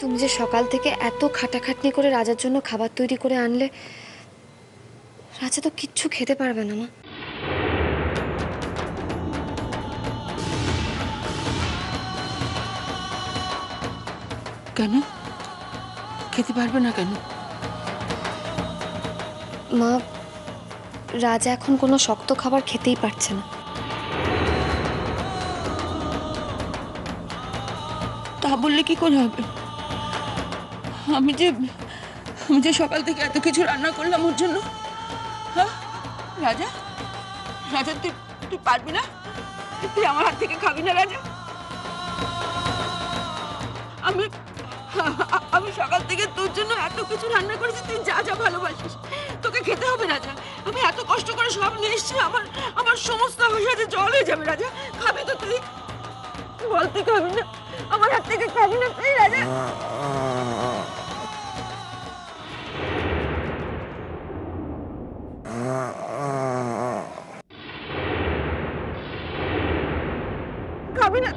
তুমি যে সকাল থেকে এত খাটাখাটনি করে রাজার জন্য খাবার তৈরি করে আনলে, রাজা তো কিচ্ছু খেতে পারবে না মা। কেন খেতে পারবে না কেন? মা, রাজা এখন কোনো শক্ত খাবার খেতেই পারছে না। তা বললে কি করে হবে? আমি যে সকাল থেকে এত কিছু রান্না করলাম ওর জন্য। হ্যাঁ রাজা, রাজা তুই পারবি না? তুই আমার হাত থেকে খাবি না রাজা? আমি সকাল থেকে তোর জন্য এত কিছু রান্না করেছি, তুই যা যা ভালোবাসিস তোকে খেতে হবে রাজা। আমি এত কষ্ট করে সব নিয়ে এসেছি, আমার সমস্ত আশা জল হয়ে যাবে রাজা। খাবি তো তুই? বল তুই খাবি না? আমার হাত থেকে খাবি না তুই রাজা? খাবি না?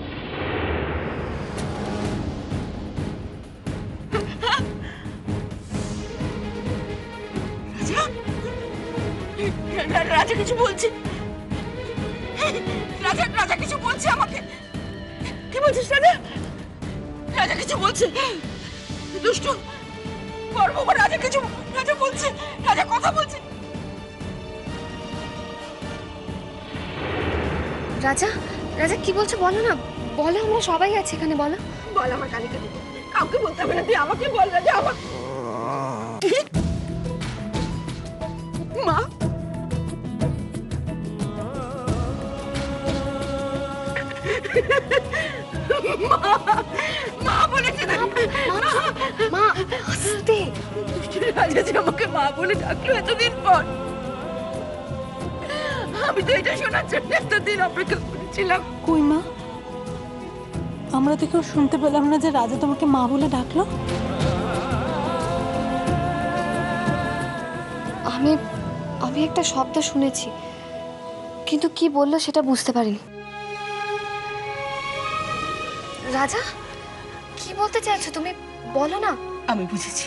রাজা কিছু বলছে। রাজা কিছু বলছে আমাকে। কি বলছিস রাজা? রাজা কিছু বলছে। দুষ্টু করবো। রাজা বলছে, রাজা কথা বলছে। রাজা, রাজা কি বলছো বলো না, বলো, আমরা সবাই আছি এখানে, বলো। বল আমার কালীকে, কাউকে বলতে হবে না, তুই আমাকে বল রাজা। আমার মা, মা বলেছে না? মা আস্তে। রাজা যে আমাকে মা বলে ডাকলো এতদিন পর, আমি তো এটা শোনার জন্য এতদিন অপেক্ষা করেছিলাম। কই মা, আমরা তো কেউ শুনতে পেলাম না যে রাজা তোমাকে মা বলে ডাকলো। আমি একটা শব্দ শুনেছি, কিন্তু কি বললো সেটা বুঝতে পারিনি। রাজা, কি বলতে চাইছো তুমি, বলো না। আমি বুঝেছি।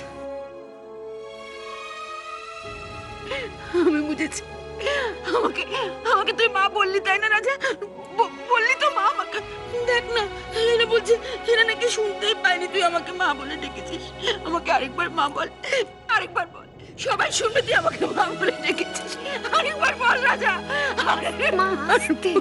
আমাকে তুই মা বললি তাই না রাজা? বললি তো মা আমাকে। দেখ না, হেনা বলছে, হেনা নাকি শুনতেই পাইনি তুই আমাকে মা বলে ডেকেছিস। আমাকে আরেকবার মা বল, আরেকবার বল, সবাই শুনবে তুই আমাকে মা বলে ডেকেছিস। আরেকবার বল রাজা। মা আস্তে।